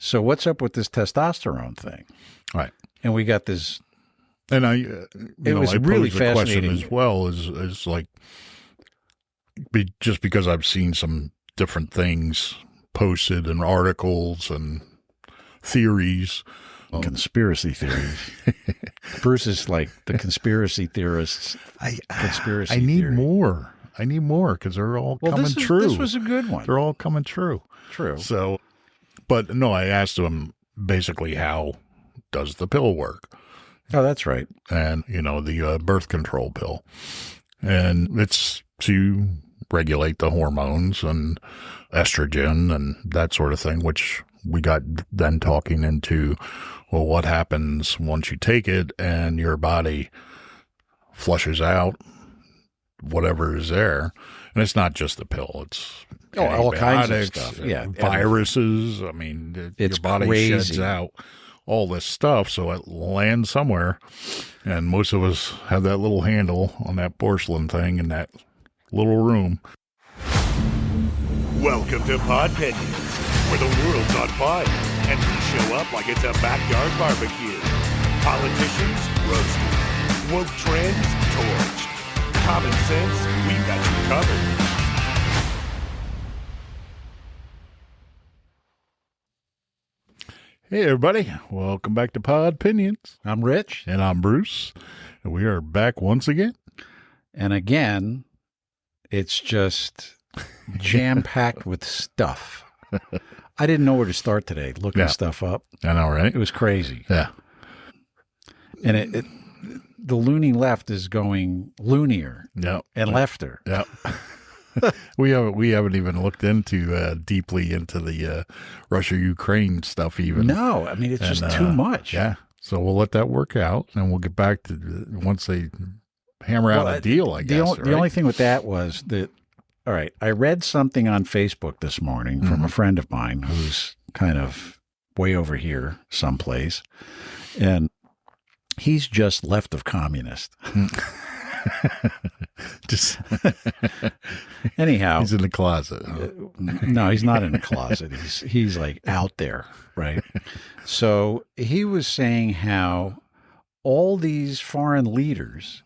So what's up with this testosterone thing? Right. And we got this. And I was I really posed the question fascinating. as well is like, just because I've seen some different things posted in articles and theories. Conspiracy theories. Bruce is like the conspiracy theorists. Conspiracy I need theory. more. I need more because they're all coming true. This was a good one. They're all coming true. True. So, but no, I asked him basically, how does the pill work? Oh, that's right. And, the birth control pill. And it's to regulate the hormones and estrogen and that sort of thing, which we got then talking into, well, what happens once you take it and your body flushes out whatever is there. And it's not just the pill. It's all kinds of antibiotics, stuff. Yeah. Viruses. I mean, It's your body crazy. sheds out all this stuff, so it lands somewhere. And most of us have that little handle on that porcelain thing in that little room. Welcome to Podpinions, where the world's on fire and we show up like it's a backyard barbecue. Politicians roasted, woke trends torched, common sense, we've got you covered. Hey, everybody. Welcome back to Podpinions. I'm Rich. And I'm Bruce. And we are back once again. And again, it's just jam-packed with stuff. I didn't know where to start today looking stuff up. I know, right? It was crazy. Yeah. And the loony left is going loonier and lefter. Yeah. We haven't even looked into deeply into the Russia-Ukraine stuff even. No, I mean, it's just too much. Yeah. So we'll let that work out, and we'll get back to once they hammer out a deal, I guess. The only thing with that was that, all right, I read something on Facebook this morning from a friend of mine who's kind of way over here someplace, and he's just left of communist. Just anyhow, he's in the closet. No, he's not in the closet. He's like out there, right? So he was saying how all these foreign leaders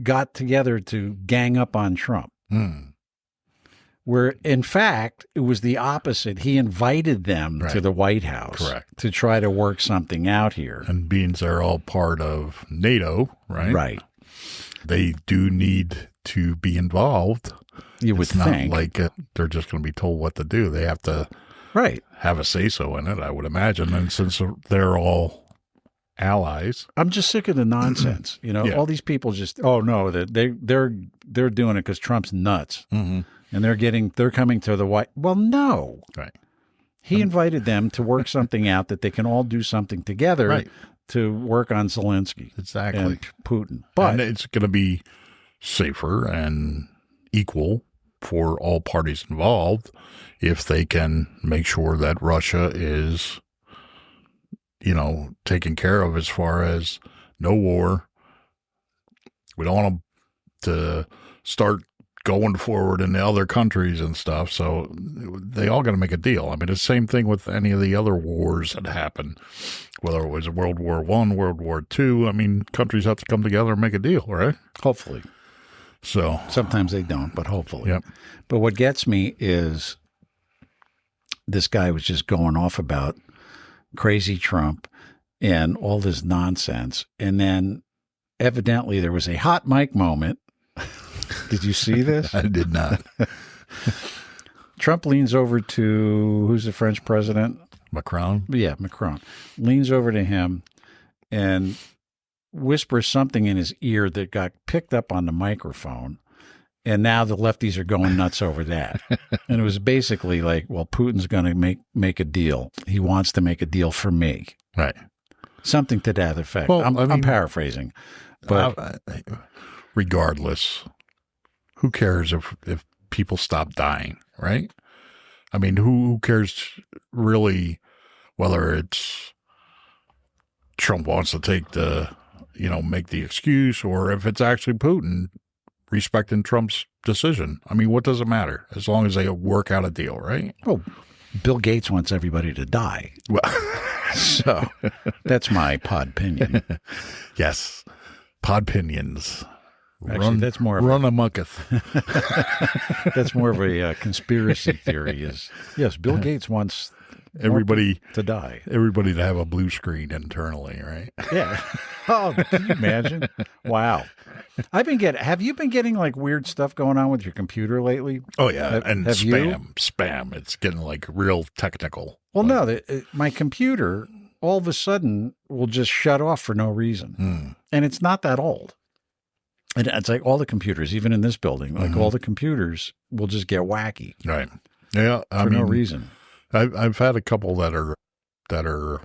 got together to gang up on Trump. Where, in fact, it was the opposite. He invited them to the White House to try to work something out here. And being they're all part of NATO, right? Right. They do need to be involved. You would think. Not like they're just going to be told what to do. They have to have a say-so in it, I would imagine. And since they're all allies. I'm just sick of the nonsense. All these people just, oh, no, they're doing it because Trump's nuts. Mm-hmm. And they're coming to the White. Well, no. Right. He invited them to work something out that they can all do something together to work on Zelensky. Exactly. And Putin. But it's going to be safer and equal for all parties involved if they can make sure that Russia is, taken care of as far as no war. We don't want them to start going forward in the other countries and stuff. So they all got to make a deal. I mean, it's the same thing with any of the other wars that happened, whether it was World War I, World War II. I mean, countries have to come together and make a deal, right? Hopefully. So sometimes they don't, but hopefully. Yep. But what gets me is this guy was just going off about crazy Trump and all this nonsense. And then evidently there was a hot mic moment. Did you see this? I did not. Trump leans over to, who's the French president? Macron? Yeah, Macron. Leans over to him and whispers something in his ear that got picked up on the microphone. And now the lefties are going nuts over that. And it was basically like, well, Putin's going to make a deal. He wants to make a deal for me. Right. Something to that effect. Well, I'm paraphrasing. But regardless, who cares if people stop dying, right? I mean, who cares really whether it's Trump wants to take make the excuse, or if it's actually Putin respecting Trump's decision? I mean, what does it matter as long as they work out a deal, right? Oh, Bill Gates wants everybody to die. Well, So that's my podpinion. yes, Podpinions. Actually, that's more of run amucketh. that's more of a conspiracy theory. Is yes, Bill Gates wants Everybody to die. Everybody to have a blue screen internally, right? Yeah. Oh, can you imagine? Wow. Have you been getting like weird stuff going on with your computer lately? Oh yeah, and have spam. It's getting like real technical. Well, no, my computer all of a sudden will just shut off for no reason, and it's not that old. And it's like all the computers, even in this building, like all the computers will just get wacky, Right? Yeah, for no reason. I've had a couple that are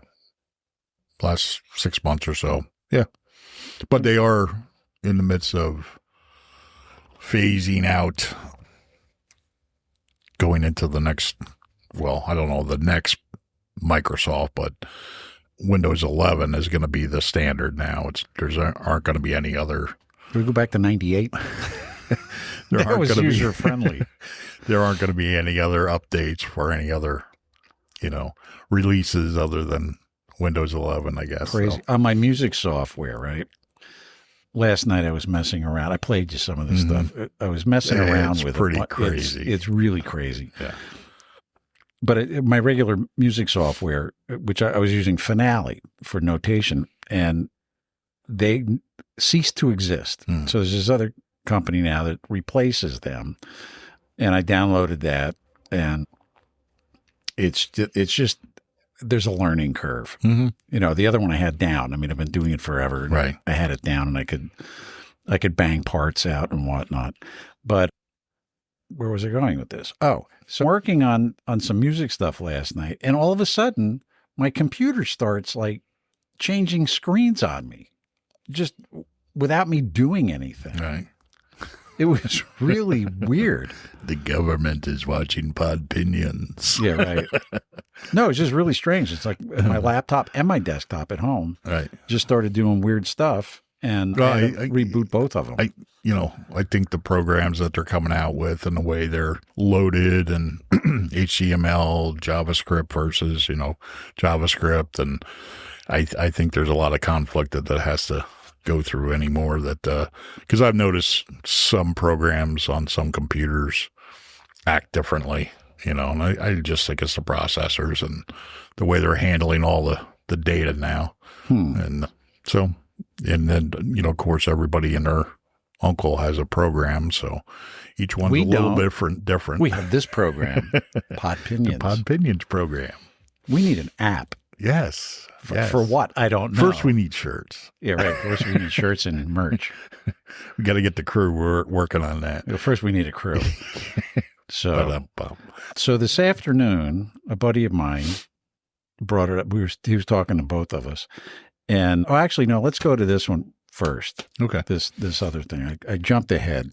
last 6 months or so. Yeah, but they are in the midst of phasing out, going into the next. Well, I don't know the next Microsoft, but Windows 11 is going to be the standard now. Aren't going to be any other. Can we go back to 98? That was user friendly. There aren't going to be any other updates for any other, releases other than Windows 11, I guess. Crazy. So. On my music software, right? Last night I was messing around. I played you some of this stuff. I was messing around with it. It's pretty crazy. It's really crazy. Yeah. But my regular music software, which I was using Finale for notation, and they ceased to exist. So there's this other company now that replaces them. And I downloaded that, and it's just there's a learning curve. The other one I had down. I mean, I've been doing it forever. Right. I had it down, and I could bang parts out and whatnot. But where was I going with this? Oh, so working on some music stuff last night, and all of a sudden my computer starts like changing screens on me, just without me doing anything. Right. It was really weird. The government is watching Podpinions. Yeah, right. No, it's just really strange. It's like my laptop and my desktop at home just started doing weird stuff, and I had to reboot both of them. I think the programs that they're coming out with and the way they're loaded and HTML, JavaScript versus, JavaScript. And I think there's a lot of conflict that has to go through anymore because I've noticed some programs on some computers act differently, and I just think it's the processors and the way they're handling all the data now. And so, and then, of course, everybody and their uncle has a program. So each one's a little different. We have this program, Podpinions. The Podpinions program. We need an app. Yes. For what? I don't know. First, we need shirts. Yeah, right. First, we need shirts and merch. We got to get the crew working on that. Well, first, we need a crew. So this afternoon, a buddy of mine brought it up. He was talking to both of us. And, actually, no, let's go to this one first. Okay. This other thing. I jumped ahead.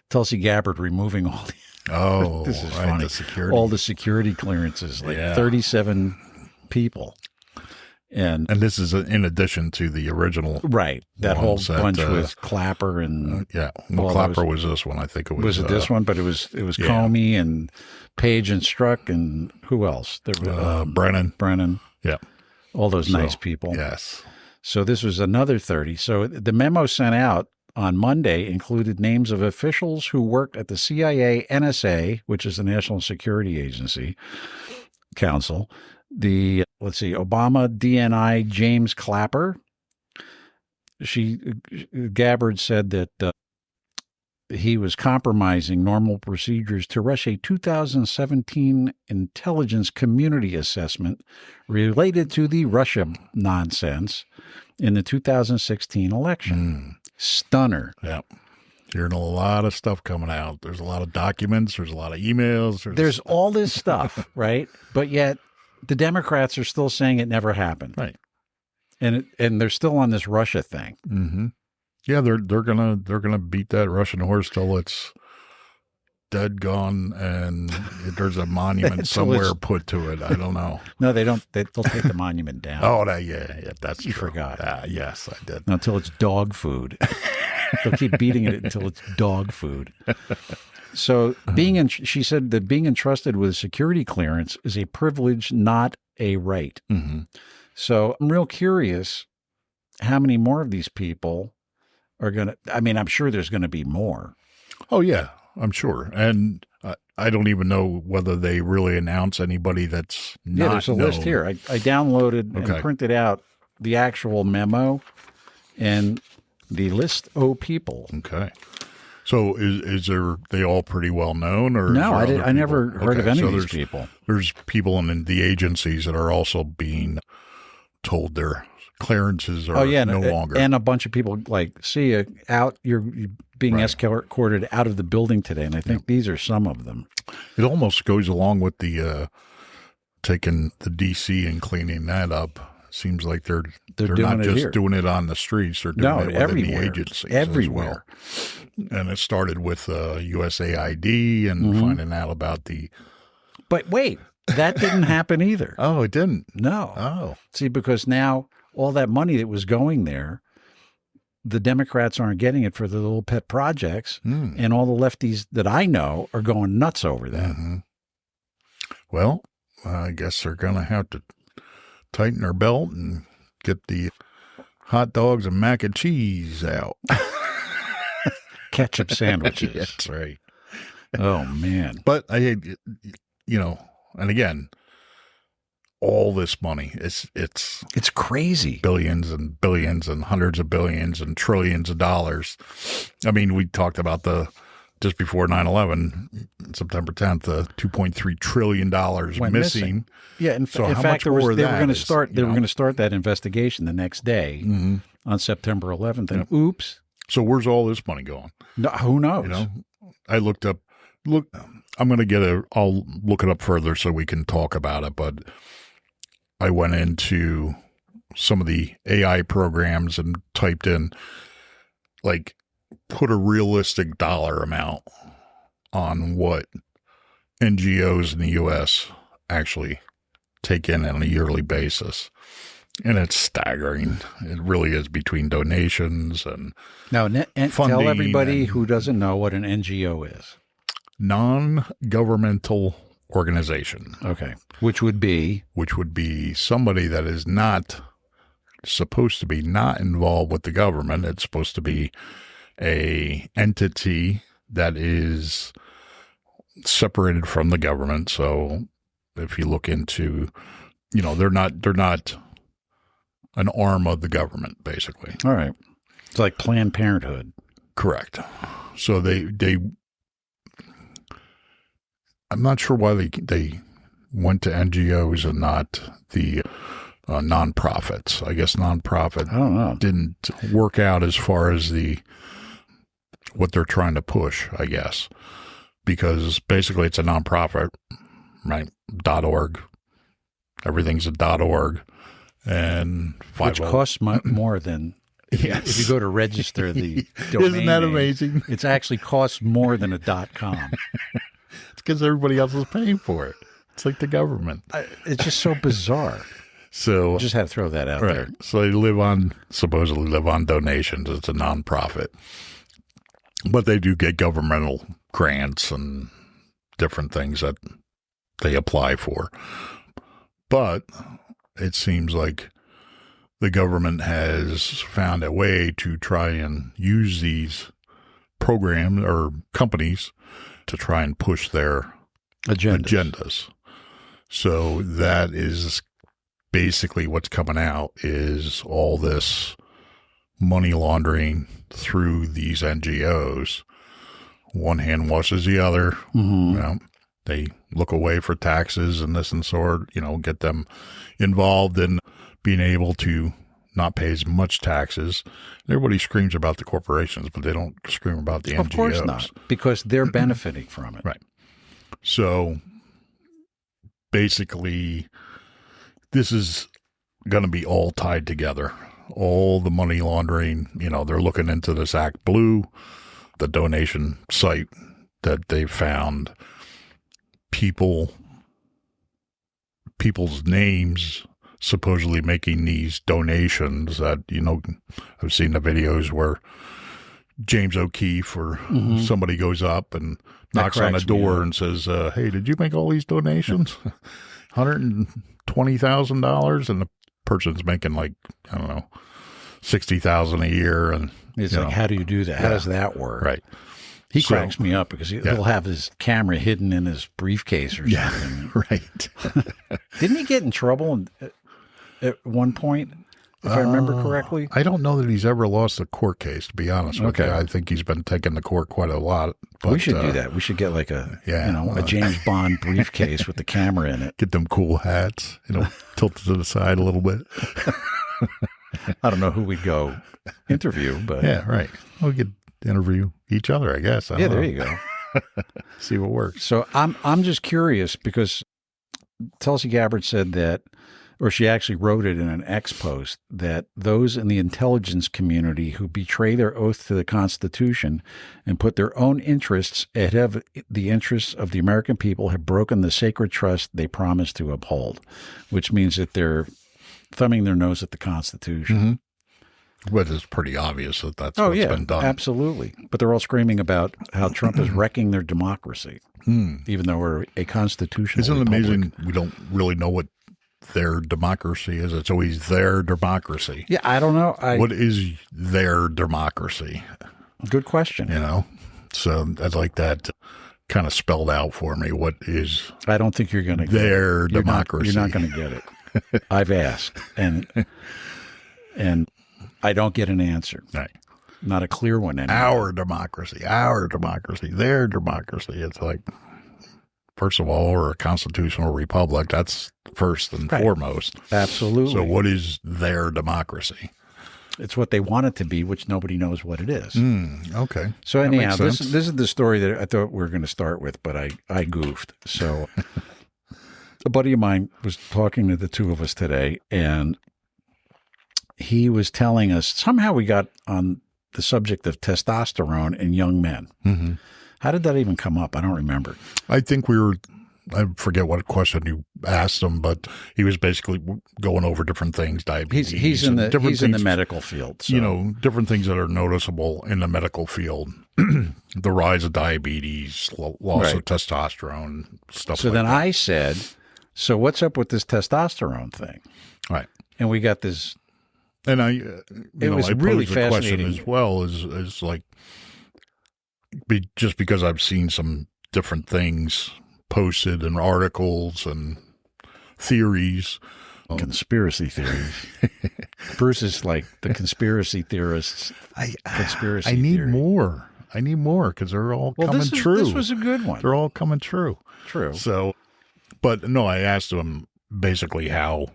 Tulsi Gabbard removing all the... Oh, this is funny. All the security clearances, 37 people. And this is in addition to the original. Right. That whole bunch with Clapper and... Well, Clapper was this one. I think it was... Was it this one? But it was Comey and Page and Strzok and who else? There was, Brennan. Yeah. All those nice people. Yes. So this was another 30. So the memo sent out on Monday included names of officials who worked at the CIA, NSA, which is the National Security Agency Council, the, Obama DNI James Clapper. Gabbard said that he was compromising normal procedures to rush a 2017 intelligence community assessment related to the Russia nonsense in the 2016 election. Stunner. Yeah. Hearing a lot of stuff coming out. There's a lot of documents. There's a lot of emails. There's all this stuff, right? But yet the Democrats are still saying it never happened. Right. And they're still on this Russia thing. Mm-hmm. Yeah, they're gonna beat that Russian horse till it's dead, gone, and there's a monument somewhere put to it. I don't know. No, they don't. They'll take the monument down. Oh, yeah, that's You true. forgot. Yes, I did. Until it's dog food. They'll keep beating it until it's dog food. So she said that being entrusted with security clearance is a privilege, not a right. Mm-hmm. So I'm real curious how many more of these people are going to, I mean, I'm sure there's going to be more. Oh, yeah, I'm sure. And I don't even know whether they really announce anybody that's not Yeah, there's a list known. here. I downloaded and printed out the actual memo and the list of people. Okay. So is there, they all pretty well known? Or No, I never heard of any of these people. There's people in the agencies that are also being told their clearances are no longer. And a bunch of people like, see you out, you're being escorted out of the building today. And I think these are some of them. It almost goes along with the taking the DC and cleaning that up. Seems like they're not just doing it on the streets. They're doing it within the agencies everywhere. As well. And it started with USAID and finding out about the. But wait, that didn't happen either. Oh, it didn't? No. Oh. See, because now all that money that was going there, the Democrats aren't getting it for their little pet projects, and all the lefties that I know are going nuts over that. Mm-hmm. Well, I guess they're going to have to tighten their belt and get the hot dogs and mac and cheese out. Ketchup sandwiches. That's right. Oh, man. But and again, all this money, it's crazy. Billions and billions and hundreds of billions and trillions of dollars. I mean, we talked about just before 9/11, September 10th, $2.3 trillion missing. Yeah, in fact, they were going to start that investigation the next day on September 11th, and oops. So where's all this money going? No, who knows? I looked up. I'm going to I'll look it up further so we can talk about it. But I went into some of the AI programs and typed in, like, put a realistic dollar amount on what NGOs in the U.S. actually take in on a yearly basis. And it's staggering. It really is, between donations and tell everybody who doesn't know what an NGO is. Non-governmental organization. Okay. Which would be somebody that is not supposed to be not involved with the government. It's supposed to be a entity that is separated from the government. So if you look into, they're not an arm of the government, basically. All right. It's like Planned Parenthood. Correct. So they I'm not sure why they went to NGOs and not the nonprofits. I guess nonprofit I don't know. didn't work out as far as what they're trying to push, I guess, because basically it's a nonprofit, right? .org. Everything's a .org. And which costs more than if you go to register the domain. Isn't that name, amazing? It actually costs more than a .com. It's because everybody else is paying for it. It's like the government. It's just so bizarre. So just had to throw that out there. So they supposedly live on donations. It's a nonprofit, but they do get governmental grants and different things that they apply for. But it seems like the government has found a way to try and use these programs or companies to try and push their agendas. So that is basically what's coming out, is all this money laundering through these NGOs. One hand washes the other. Mm-hmm. They look away for taxes and this and sort, get them involved in being able to not pay as much taxes. Everybody screams about the corporations, but they don't scream about the NGOs. Of course not, because they're benefiting from it. Right. So basically, this is going to be all tied together. All the money laundering, they're looking into this Act Blue, the donation site that they found people's names supposedly making these donations that, I've seen the videos where James O'Keefe or somebody goes up and knocks on a door and says, hey, did you make all these donations? $120,000, and the person's making like, I don't know, $60,000 a year. And it's like, how do you do that? How does that work? Right. He cracks me up because he'll have his camera hidden in his briefcase or something. Right. Didn't he get in trouble at one point, if I remember correctly? I don't know that he's ever lost a court case, to be honest with you. I think he's been taken to court quite a lot. But, we should do that. We should get like a James Bond briefcase with the camera in it. Get them cool hats, tilted to the side a little bit. I don't know who we'd go interview, but yeah, right. We could interview each other, I guess. There you go. See what works. So I'm just curious because Tulsi Gabbard said that, or she actually wrote it in an X post, that those in the intelligence community who betray their oath to the Constitution and put their own interests ahead of the interests of the American people have broken the sacred trust they promised to uphold, which means that they're thumbing their nose at the Constitution. Mm-hmm. But it's pretty obvious that that's what's been done. Absolutely. But they're all screaming about how Trump is wrecking their democracy, even though we're a constitutional Isn't it republic. amazing we don't really know what their democracy is? It's always their democracy. Yeah, I don't know. What is their democracy? Good question. So I'd like that kind of spelled out for me. What is I don't think you're going to their democracy? You're not going to get it. I've asked, and I don't get an answer. Right. Not a clear one anymore. Our democracy, their democracy. It's like, first of all, we're a constitutional republic. That's first and foremost. Absolutely. So what is their democracy? It's what they want it to be, which nobody knows what it is. Okay. So anyhow, this is the story that I thought we were going to start with, but I goofed. So a buddy of mine was talking to the two of us today, and he was telling us, somehow we got on the subject of testosterone in young men. Mm-hmm. How did that even come up? I don't remember. I think I forget what question you asked him, but he was basically going over different things, diabetes. He's in the medical field. So. Different things that are noticeable in the medical field. The rise of diabetes, loss of testosterone, stuff like that. So then I said, so what's up with this testerone thing? Right. And we got this. And I really posed the fascinating question as well is like, just because I've seen some different things posted in articles and theories. Conspiracy theories. Bruce is like the conspiracy theorists. I need more. I need more because they're all coming true. This was a good one. They're all coming true. True. So, but no, I asked him basically, how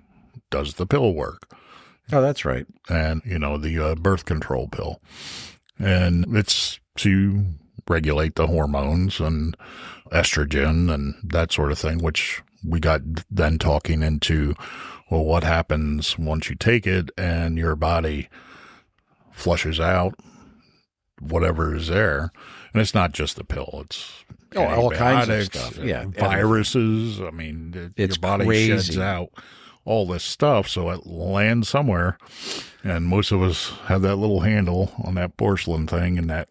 does the pill work? Oh, that's right. And, the birth control pill. And it's to regulate the hormones and estrogen and that sort of thing, which we got then talking into, well, what happens once you take it and your body flushes out whatever is there. And it's not just the pill. It's all kinds of stuff. Yeah. Viruses. I mean, your body crazy. sheds out all this stuff, so it lands somewhere. And most of us have that little handle on that porcelain thing in that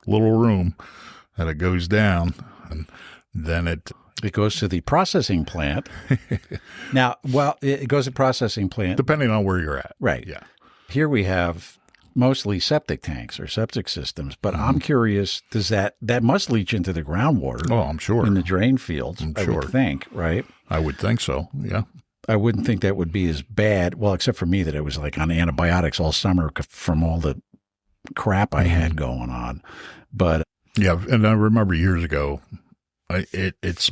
little room that it goes down, and then it goes to the processing plant. Now, it goes to processing plant. Depending on where you're at. Right. Yeah. Here we have mostly septic tanks or septic systems, but I'm curious, does that must leach into the groundwater? Oh, I'm sure. In the drain fields, I would think, right? I would think so, yeah. I wouldn't think that would be as bad. Well, except for me, that it was like on antibiotics all summer from all the crap I had going on. But yeah, and I remember years ago, it's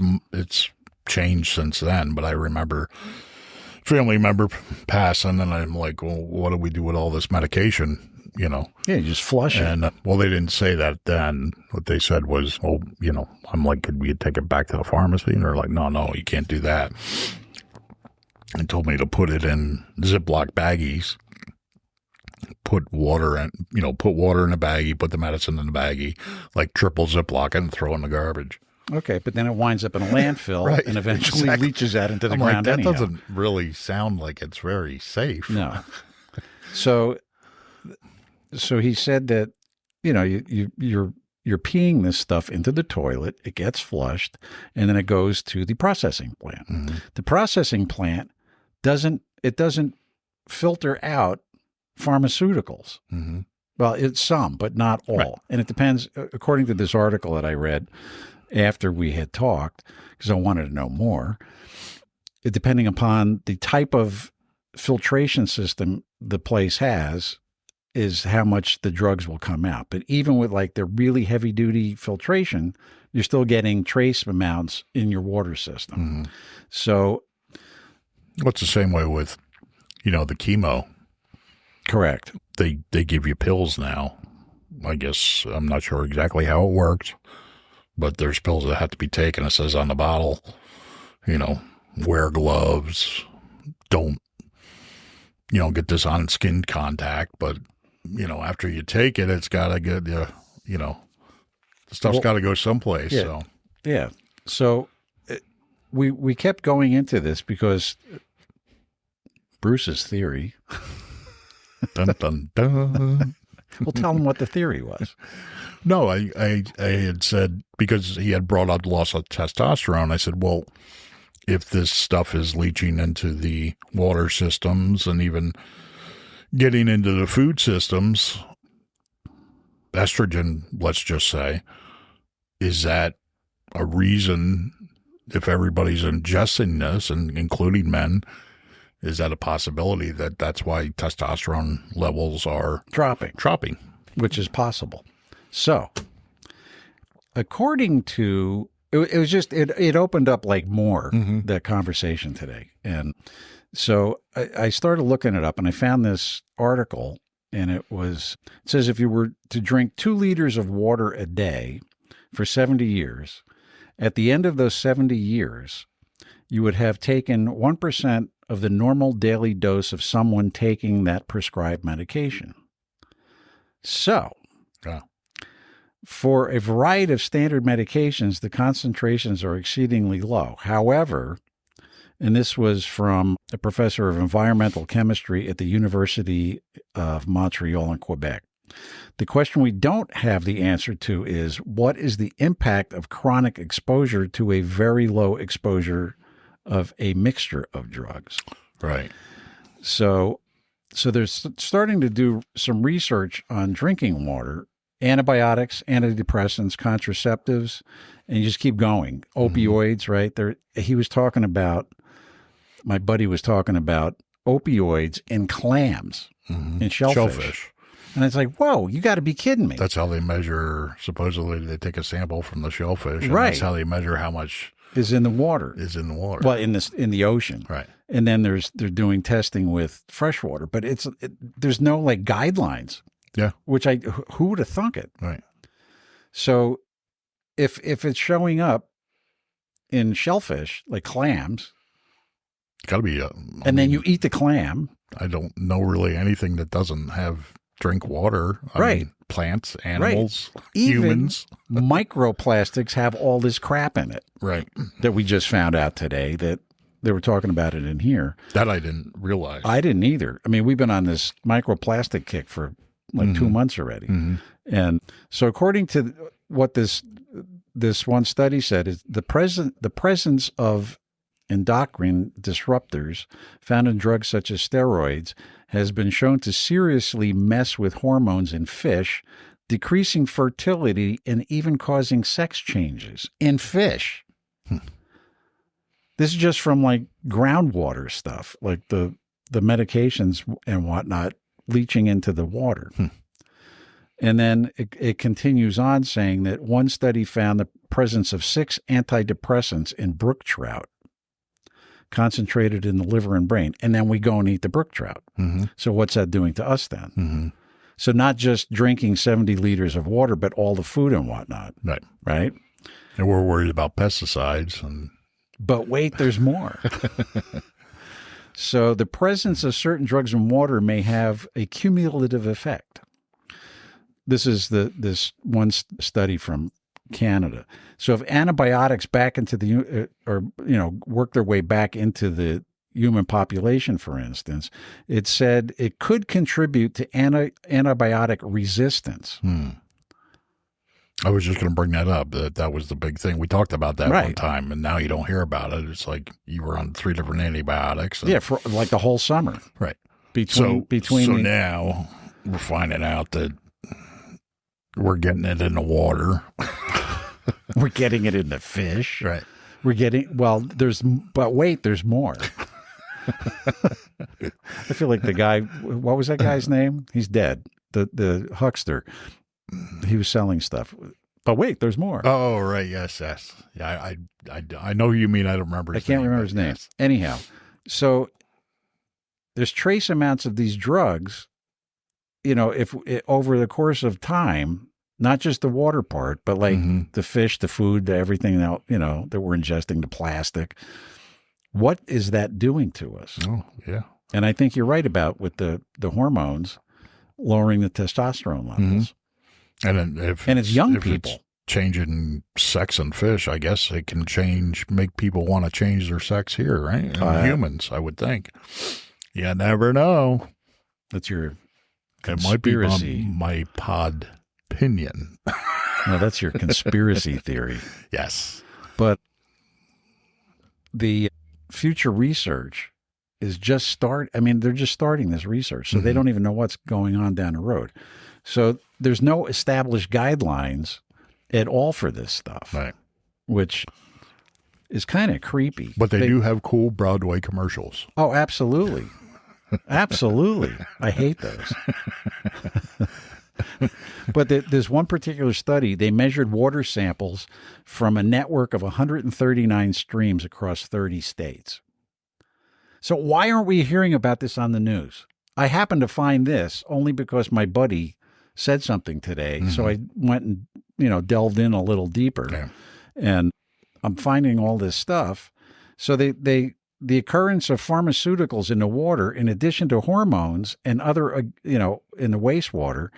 changed since then. But I remember family member passing, and I'm like, well, what do we do with all this medication? Yeah, you just flush it. And they didn't say that then. What they said was, I'm like, could we take it back to the pharmacy? And they're like, no, you can't do that. And told me to put it in Ziploc baggies put water in a baggie, put the medicine in a baggie, like triple Ziploc it and throw it in the garbage. Okay, but then it winds up in a landfill Right, and eventually exactly. leaches out into the I'm ground like, that anyhow. doesn't really sound like it's very safe. No. So he said that, you're peeing this stuff into the toilet, it gets flushed, and then it goes to the processing plant. Mm-hmm. The processing plant doesn't filter out pharmaceuticals. Mm-hmm. Well, it's some, but not all. Right. And it depends, according to this article that I read after we had talked, because I wanted to know more, depending upon the type of filtration system the place has, is how much the drugs will come out. But even with like the really heavy duty filtration, you're still getting trace amounts in your water system. Mm-hmm. So What's the same way with, the chemo? correct. They give you pills now. I guess I'm not sure exactly how it works, but there's pills that have to be taken. It says on the bottle, wear gloves, don't, get this on skin contact. But, after you take it, it's got to get, the stuff's got to go someplace. Yeah. So, Yeah. So we kept going into this because Bruce's theory. dun, dun, dun. We'll tell him what the theory was. No, I had said, because he had brought up loss of testosterone, I said, well, if this stuff is leaching into the water systems and even getting into the food systems, estrogen, let's just say, is that a reason, if everybody's ingesting this, and including men, is that a possibility that that's why testosterone levels are dropping? Which is possible. So, according to, it was just, it opened up like more, that conversation today. And so I started looking it up and I found this article, and it says if you were to drink 2 liters of water a day for 70 years, at the end of those 70 years, you would have taken 1% of the normal daily dose of someone taking that prescribed medication. So, for a variety of standard medications, the concentrations are exceedingly low. However, and this was from a professor of environmental chemistry at the University of Montreal in Quebec. The question we don't have the answer to is, what is the impact of chronic exposure to a very low exposure of a mixture of drugs? Right. So they're starting to do some research on drinking water, antibiotics, antidepressants, contraceptives, and you just keep going. Opioids, right? My buddy was talking about opioids in clams and shellfish. And it's like, whoa, you got to be kidding me. That's how they measure, supposedly they take a sample from the shellfish. And Right. That's how they measure how much is in the water. Well, in the ocean. Right. And then they're doing testing with fresh water, but there's no like guidelines. Yeah. Which who would have thunk it? Right. So if it's showing up in shellfish, like clams, Got to be. then you eat the clam. I don't know really anything that doesn't have drink water. I mean, plants, animals, humans. Microplastics have all this crap in it. Right. That we just found out today that they were talking about it in here. That I didn't realize. I didn't either. I mean, we've been on this microplastic kick for like 2 months already. And so according to what this one study said, is the presence of endocrine disruptors found in drugs such as steroids has been shown to seriously mess with hormones in fish, decreasing fertility and even causing sex changes in fish. This is just from like groundwater stuff, like the medications and whatnot leaching into the water. And then it continues on saying that one study found the presence of 6 antidepressants in brook trout concentrated in the liver and brain. And then we go and eat the brook trout. So what's that doing to us then? So not just drinking 70 liters of water, but all the food and whatnot. Right? And we're worried about pesticides. But wait, there's more. So the presence of certain drugs in water may have a cumulative effect. This is this one study from Canada. So if antibiotics back into the work their way back into the human population, for instance, it said it could contribute to antibiotic resistance. I was just going to bring that up. That was the big thing. We talked about that one time, and now you don't hear about it. It's like you were on 3 different antibiotics. Yeah, for like the whole summer. Right. So now we're finding out that we're getting it in the water. We're getting it in the fish. Right. We're getting, but wait, there's more. I feel like the guy, what was that guy's name? He's dead. The huckster. He was selling stuff. But wait, there's more. Oh, right. Yes. Yeah, I know who you mean. I don't remember his name. I can't remember his name. Yes. Anyhow, so there's trace amounts of these drugs, if over the course of time, not just the water part, but like the fish, the food, the everything that, that we're ingesting, the plastic. What is that doing to us? Oh, yeah. And I think you're right about with the hormones lowering the testosterone levels. And it's young people. It's changing sex in fish, I guess it can make people want to change their sex here, right? Humans, I would think. You never know. That's your conspiracy. It might be my Podpinion. No, that's your conspiracy theory. Yes. But the future research is just they're just starting this research, so they don't even know what's going on down the road. So there's no established guidelines at all for this stuff, right? Which is kind of creepy. But they do have cool Broadway commercials. Oh, absolutely. Absolutely. I hate those. But there's one particular study. They measured water samples from a network of 139 streams across 30 states. So why aren't we hearing about this on the news? I happened to find this only because my buddy said something today. So I went and, delved in a little deeper. Yeah. And I'm finding all this stuff. So the occurrence of pharmaceuticals in the water, in addition to hormones and other, in the wastewater,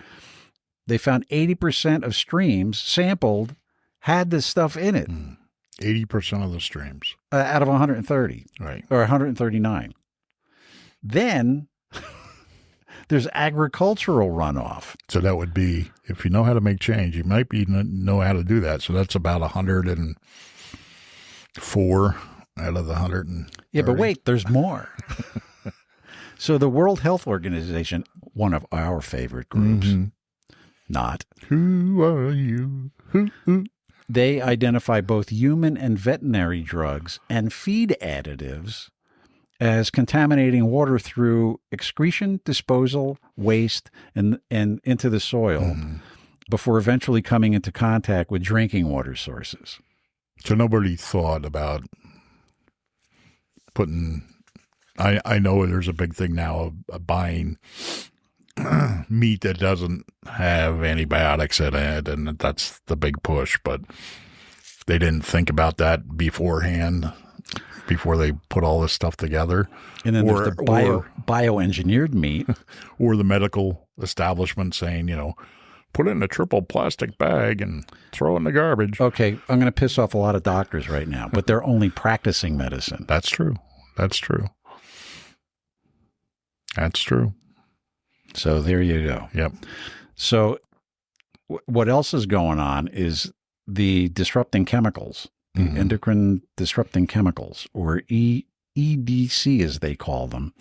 they found 80% of streams sampled had this stuff in it. 80% of the streams. Out of 130. Right. Or 139. Then there's agricultural runoff. So that would be, if you know how to make change, you might know how to do that. So that's about 104 out of the 130. Yeah, but wait, there's more. So the World Health Organization, one of our favorite groups, not. Who are you? Who? They identify both human and veterinary drugs and feed additives as contaminating water through excretion, disposal, waste, and into the soil before eventually coming into contact with drinking water sources. So nobody thought about putting... I know there's a big thing now of buying meat that doesn't have antibiotics in it, and that's the big push, but they didn't think about that beforehand, before they put all this stuff together. And then there's the bioengineered meat. Or the medical establishment saying, put it in a triple plastic bag and throw it in the garbage. Okay, I'm going to piss off a lot of doctors right now, but they're only practicing medicine. That's true. That's true. That's true. So there you go. Yep. So what else is going on is the disrupting chemicals, the endocrine disrupting chemicals, or EDC as they call them.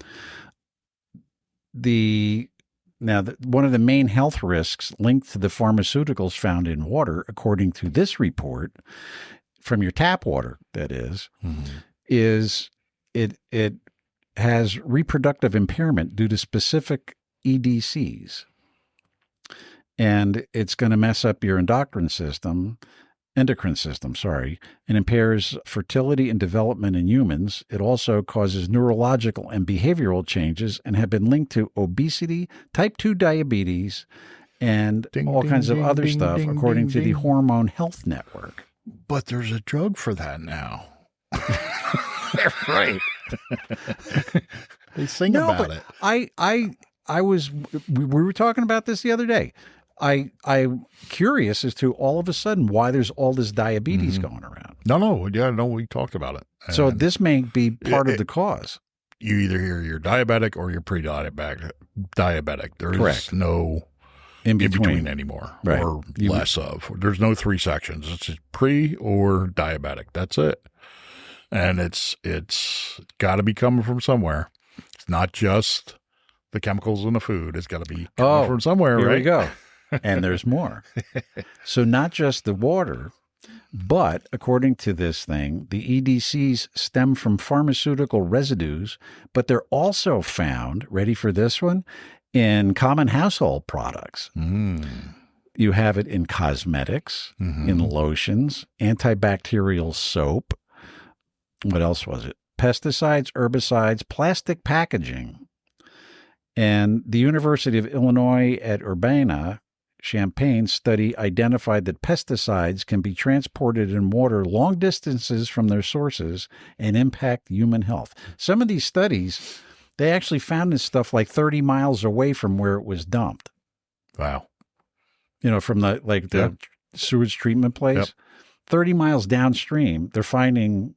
One of the main health risks linked to the pharmaceuticals found in water, according to this report, from your tap water, that is it has reproductive impairment due to specific EDCs. And it's going to mess up your endocrine system, and impairs fertility and development in humans. It also causes neurological and behavioral changes and have been linked to obesity, type 2 diabetes, and all kinds of other stuff, according to the Hormone Health Network. But there's a drug for that now. Right. They sing No, about but it. we were talking about this the other day. I'm curious as to all of a sudden why there's all this diabetes going around. No, we talked about it. So And this may be part of the cause. you either hear you're diabetic or you're pre-diabetic. There is Correct. no In in between. between anymore, Right. or less of. There's no 3 sections. It's just pre or diabetic. That's it. And it's got to be coming from somewhere. It's not just the chemicals in the food. It's got to be coming from somewhere, Here right? we go. And there's more. So not just the water, but according to this thing, the EDCs stem from pharmaceutical residues, but they're also found, ready for this one, in common household products. You have it in cosmetics, in lotions, antibacterial soap. What else was it? Pesticides, herbicides, plastic packaging. And the University of Illinois at Urbana-Champaign study identified that pesticides can be transported in water long distances from their sources and impact human health. Some of these studies, they actually found this stuff like 30 miles away from where it was dumped. Wow. From the sewage treatment place. Yep. 30 miles downstream, they're finding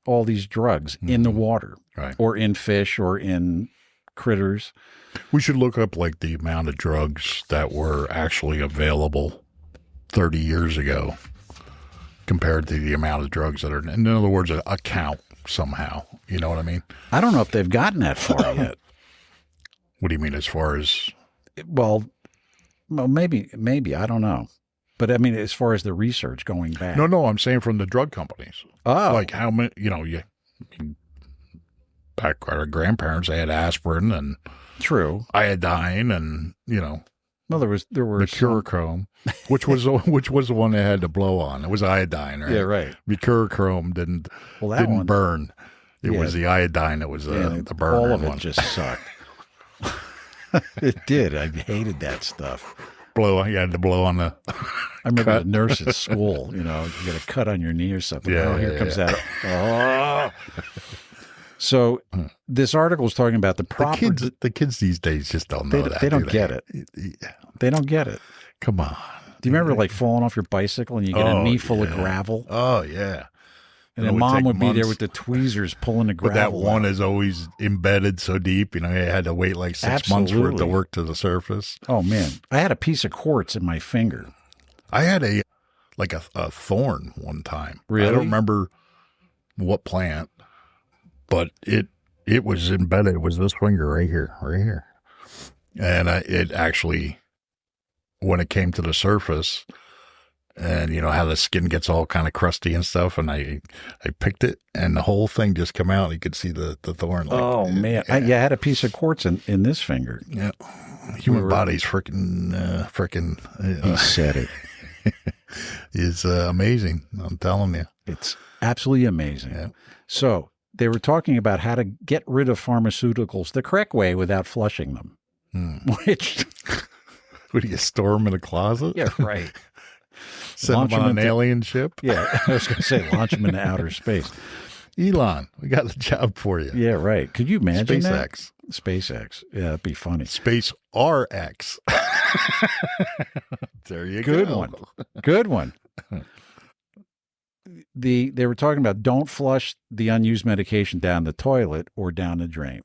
all these drugs in the water, Right. or in fish, or in critters. We should look up like the amount of drugs that were actually available 30 years ago compared to the amount of drugs that are, in other words, a count somehow. You know what I mean? I don't know if they've gotten that far yet. What do you mean as far as? Well, maybe, I don't know. But I mean, as far as the research going back. No, I'm saying from the drug companies. Oh. Like how many, back our grandparents, they had aspirin and True. iodine and, Well, there were the Curachrome, which was the one they had to blow on. It was iodine, right? Yeah, right. The Curachrome didn't one, burn. It was the iodine that was the burner. all of it one. just sucked. It did. I hated that stuff. You had to blow on the. I remember the nurse at school, you get a cut on your knee or something. Here comes that. Oh. So this article is talking about the proper. The kids these days just don't know that. They don't get it. They don't get it. Come on. Do you remember like falling off your bicycle and you get a knee full of gravel? Oh, yeah. And then mom would be there with the tweezers pulling the gravel. But that one out. is always embedded so deep. You had to wait like 6 months for it to work to the surface. Oh, man. I had a piece of quartz in my finger. I had a thorn one time. Really? I don't remember what plant, but it was embedded. It was this finger right here. And it actually, when it came to the surface, and how the skin gets all kind of crusty and stuff, and I picked it, and the whole thing just come out. You could see the thorn. Man! I had a piece of quartz in this finger. Yeah, human body's freaking. He said it. Is amazing. I'm telling you, it's absolutely amazing. Yeah. So they were talking about how to get rid of pharmaceuticals the correct way without flushing them. Which would you store them in a closet? Yeah, right. Send them on an alien ship? Yeah, I was going to say launch them into outer space. Elon, we got the job for you. Yeah, right. Could you imagine SpaceX. that? SpaceX. Yeah, that'd be funny. Space RX. There you go. Good one. They were talking about don't flush the unused medication down the toilet or down the drain,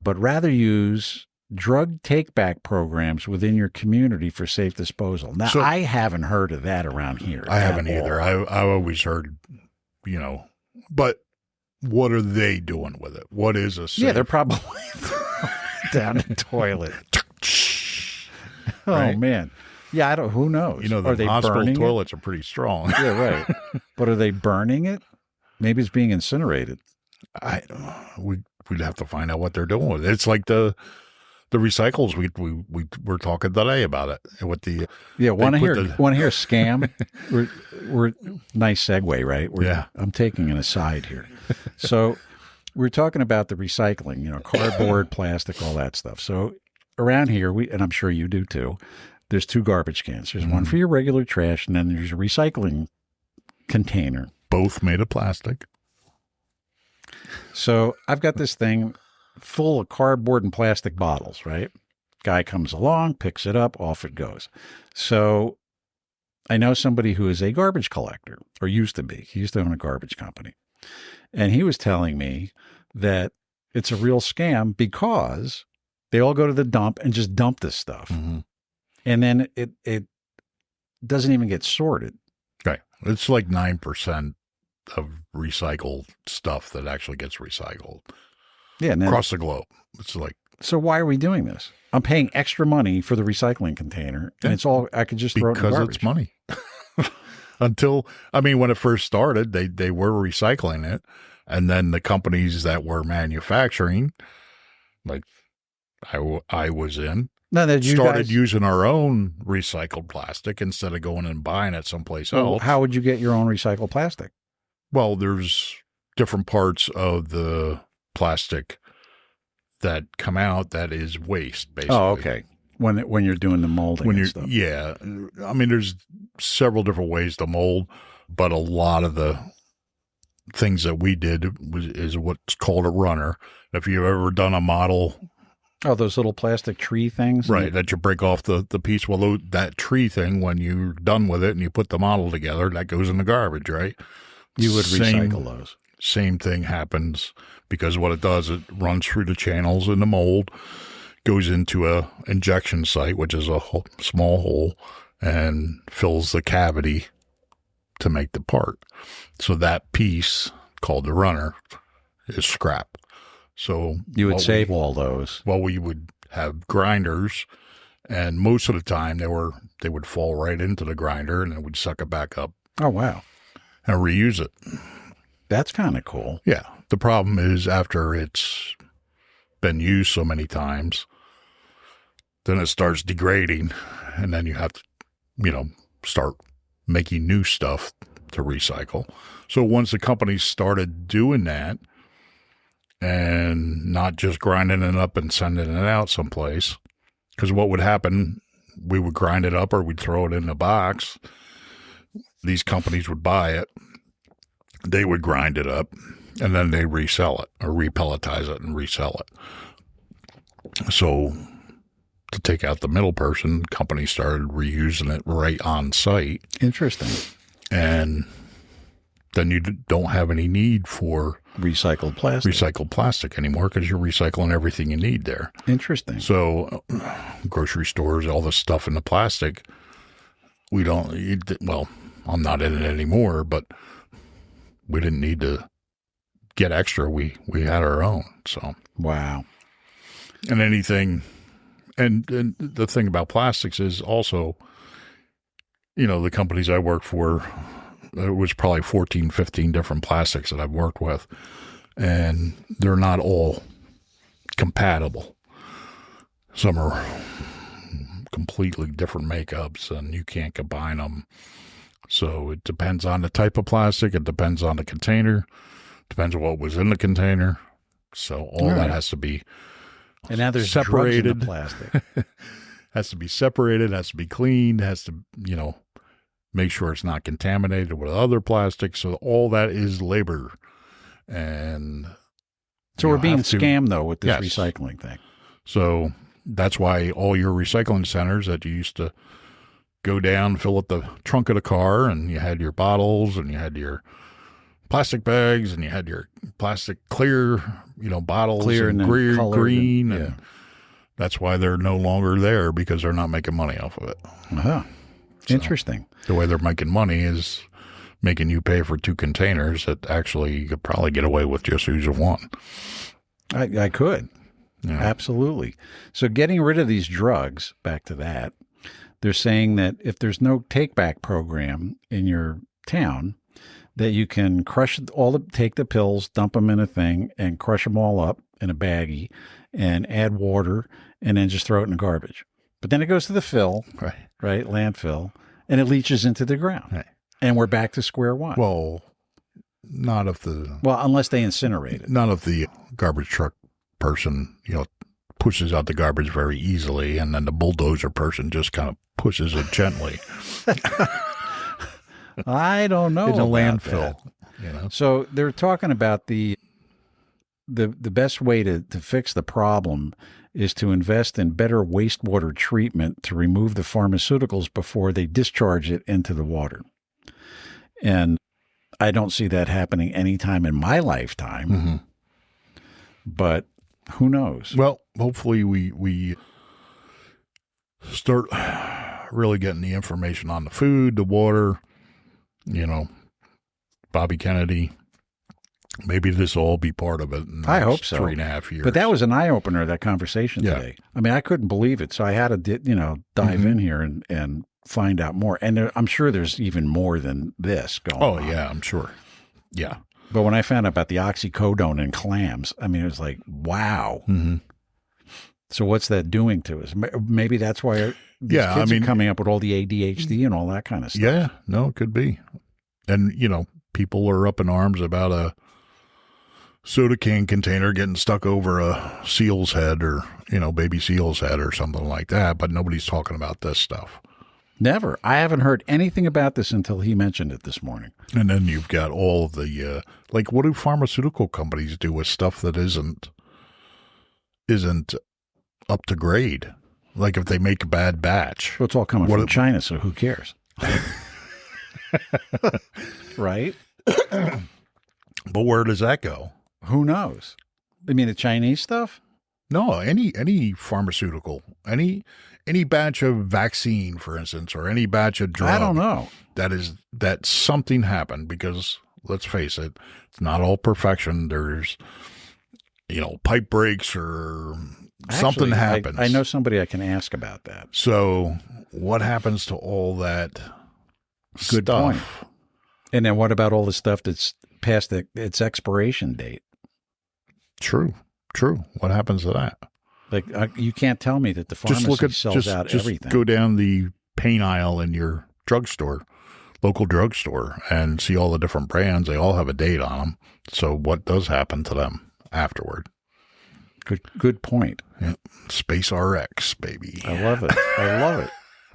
but rather use drug take-back programs within your community for safe disposal. Now, I haven't heard of that around here. I haven't either. I always heard, but what are they doing with it? What is a safe? Yeah, they're probably down the toilet. Right? Oh, man. Yeah, who knows? The hospital toilets are pretty strong. Yeah, right. But are they burning it? Maybe it's being incinerated. We'd have to find out what they're doing with it. It's like the recycles we were talking today about it. What the want to hear scam? we're nice segue, right? I'm taking an aside here. So we're talking about the recycling, cardboard, plastic, all that stuff. So around here, and I'm sure you do too, there's 2 garbage cans. There's one for your regular trash, and then there's a recycling container. Both made of plastic. So I've got this thing full of cardboard and plastic bottles, right? Guy comes along, picks it up, off it goes. So I know somebody who is a garbage collector, or used to be. He used to own a garbage company. And he was telling me that it's a real scam because they all go to the dump and just dump this stuff. Mm-hmm. And then it doesn't even get sorted. Right. It's like 9% of recycled stuff that actually gets recycled. Yeah. Across the globe. It's like, so why are we doing this? I'm paying extra money for the recycling container, and it's all I could just throw it in the garbage. Because it's money. Until, I mean, when it first started, they were recycling it. And then the companies that were manufacturing, like I was in, started using our own recycled plastic instead of going and buying it someplace else. How would you get your own recycled plastic? Well, there's different parts of the plastic that come out that is waste, basically. Oh, okay. When you're doing the molding and stuff. Yeah. I mean, there's several different ways to mold, but a lot of the things that we did is what's called a runner. If you've ever done a model. Oh, those little plastic tree things? Right, that you break off the piece. Well, that tree thing, when you're done with it and you put the model together, that goes in the garbage, right? You would recycle those. Same thing happens because what it does, it runs through the channels in the mold, goes into a injection site, which is a small hole, and fills the cavity to make the part. So that piece, called the runner, is scrap. So you would save all those. Well, we would have grinders, and most of the time they would fall right into the grinder, and it would suck it back up. Oh, wow. And reuse it. That's kind of cool. Yeah. The problem is after it's been used so many times, then it starts degrading, and then you have to, start making new stuff to recycle. So once the companies started doing that and not just grinding it up and sending it out someplace, because what would happen, we would grind it up or we'd throw it in a box. These companies would buy it. They would grind it up, and then they resell it or repelletize it and resell it. So to take out the middle person, companies started reusing it right on site. Interesting. And then you don't have any need for recycled plastic anymore because you're recycling everything you need there. Interesting. So grocery stores, all the stuff in the plastic, I'm not in it anymore, but we didn't need to get extra. We had our own. So wow. And anything, and the thing about plastics is also, the companies I worked for, it was probably 14, 15 different plastics that I've worked with, and they're not all compatible. Some are completely different makeups, and you can't combine them. So it depends on the type of plastic. It depends on the container. Depends on what was in the container. So all that has to be and now there's separated. Drugs in the plastic. Has to be separated. Has to be cleaned. Has to, make sure it's not contaminated with other plastics. So all that is labor. And so we're being scammed, though, with this recycling thing. So that's why all your recycling centers that you used to go down, fill up the trunk of the car, and you had your bottles, and you had your plastic bags, and you had your plastic clear, bottles, clear and green, and that's why they're no longer there, because they're not making money off of it. Uh-huh. So interesting. The way they're making money is making you pay for 2 containers that actually you could probably get away with just using one. I could. Yeah. Absolutely. So getting rid of these drugs, back to that, they're saying that if there's no take-back program in your town, that you can take the pills, dump them in a thing, and crush them all up in a baggie, and add water, and then just throw it in the garbage. But then it goes to the right, landfill, and it leaches into the ground. Right. And we're back to square one. Well, unless they incinerate it. None of the garbage truck person, pushes out the garbage very easily, and then the bulldozer person just kind of pushes it gently. I don't know. In a about landfill. that. So they're talking about the the best way to fix the problem is to invest in better wastewater treatment to remove the pharmaceuticals before they discharge it into the water. And I don't see that happening anytime in my lifetime, Mm-hmm. but who knows? Well, hopefully we start really getting the information on the food, the water, Bobby Kennedy. Maybe this will all be part of it. In the I next hope so. 3.5 years. But that was an eye-opener, that conversation Yeah. today. I mean, I couldn't believe it. So I had to, dive Mm-hmm. in here and find out more. And I'm sure there's even more than this going on. Oh, yeah, I'm sure. Yeah. But when I found out about the oxycodone in clams, I mean, it was like, wow. Mm-hmm. So what's that doing to us? Maybe that's why these kids are coming up with all the ADHD and all that kind of stuff. Yeah, no, it could be. And, people are up in arms about a soda can container getting stuck over a seal's head or, baby seal's head or something like that. But nobody's talking about this stuff. Never. I haven't heard anything about this until he mentioned it this morning. And then you've got all of the, what do pharmaceutical companies do with stuff that isn't up to grade? Like if they make a bad batch. Well, it's all coming from China, so who cares? Right? But where does that go? Who knows? I mean, the Chinese stuff? No, any pharmaceutical, any batch of vaccine, for instance, or any batch of drug. I don't know. That something happened because let's face it, it's not all perfection. There's, pipe breaks or something happens. I know somebody I can ask about that. So what happens to all that Good stuff? point. And then what about all the stuff that's past its expiration date? True. What happens to that? Like you can't tell me that the pharmacy sells out everything. Go down the pain aisle in your drugstore, local drugstore, and see all the different brands. They all have a date on them. So what does happen to them afterward? Good point. Yeah. Space RX, baby. I love it.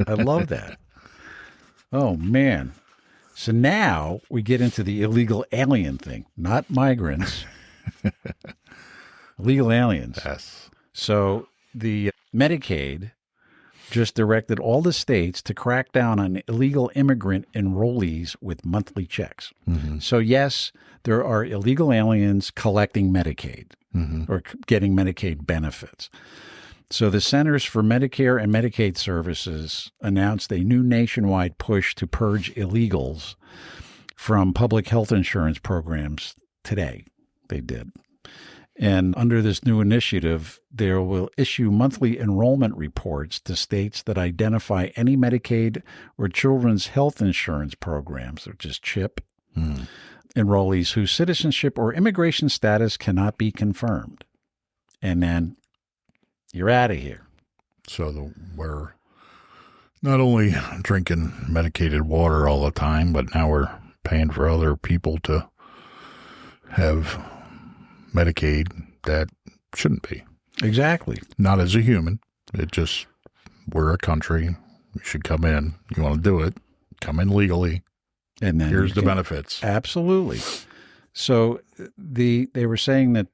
I love that. Oh, man. So now we get into the illegal alien thing, not migrants. Illegal aliens. Yes. So the Medicaid just directed all the states to crack down on illegal immigrant enrollees with monthly checks. Mm-hmm. So yes, there are illegal aliens collecting Medicaid or getting Medicaid benefits. So the Centers for Medicare and Medicaid Services announced a new nationwide push to purge illegals from public health insurance programs today. They did. And under this new initiative, they will issue monthly enrollment reports to states that identify any Medicaid or children's health insurance programs, which is CHIP, enrollees whose citizenship or immigration status cannot be confirmed. And then you're out of here. So we're not only drinking medicated water all the time, but now we're paying for other people to have Medicaid that shouldn't be. Exactly. Not as a human. It just, we're a country. We should come in. You want to do it, come in legally. And then here's the benefits. Absolutely. So they were saying that